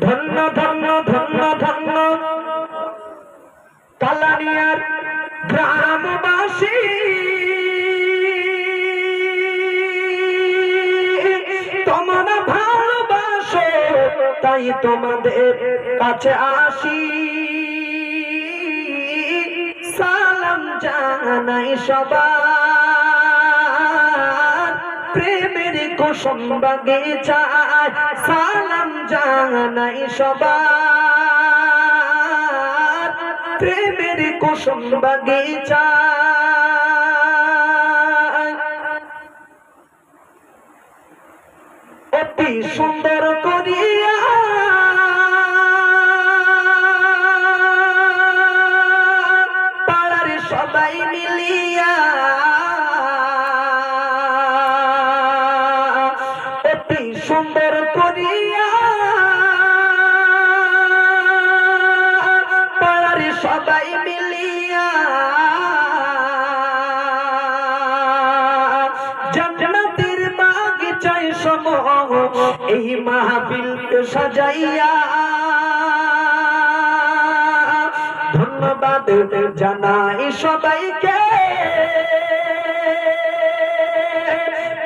ধন্য ধন্য ধন্য ধন্য কালানিয়ার গ্রামবাসী, তোমরা ভালোবাসো তাই তোমাদের কাছে আসি, সালাম জানাই সবার প্রেমের কুসুম বাগিচায়, সালাম জানাই সবার প্রেমের কুসুম বাগিচায়। অতি সুন্দর করিয়া পাড়ার সবাই মিলিয়া, অতি সুন্দর করিয়া পাড়ার সবাই মিলিয়া জান্নাতের বাগিচায় সমূহ এই মাহফিল সাজাইয়া, ধন্যবাদ জানাই সবাইকে,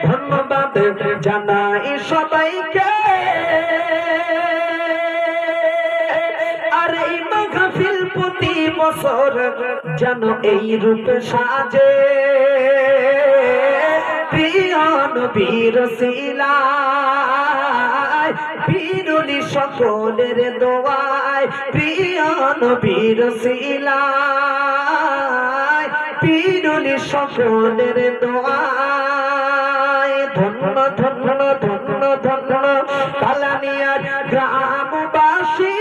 ধন্যবাদ জানাই সবাইকে। আর এই মাহফিল প্রতি বছর যেন এই রূপে সাজে, প্রিয় নবীর সিলায় বিরুলি সকলের দোয়ায়, প্রিয় নবীর সিলায় বিরুলি সকলের দোয়ায়। ধন্য ধন্য ধন্য ধন্য কালানিয়ার গ্রামবাসী,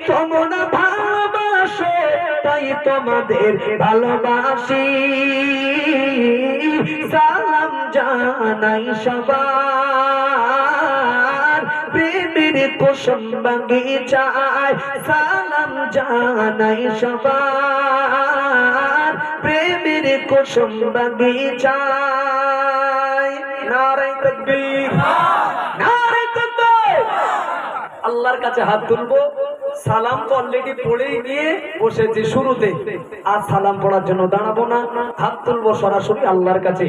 তোমরা ভালোবাসো তাই তোমাদের ভালোবাসি, সালাম জানাই সবার প্রেমের কুসুম বাগিচায়, সালাম জানাই সবার প্রেমের কুসুম বাগিচায়। নারে তাকবীর, নারে তাকবীর। আল্লাহর কাছে হাত তুলবো। সালাম তো অলরেডি পড়েই গিয়ে বসেছি শুরুতে, আর সালাম পড়ার জন্য দাঁড়াবো না, হাত তুলবো সরাসরি আল্লাহর কাছে।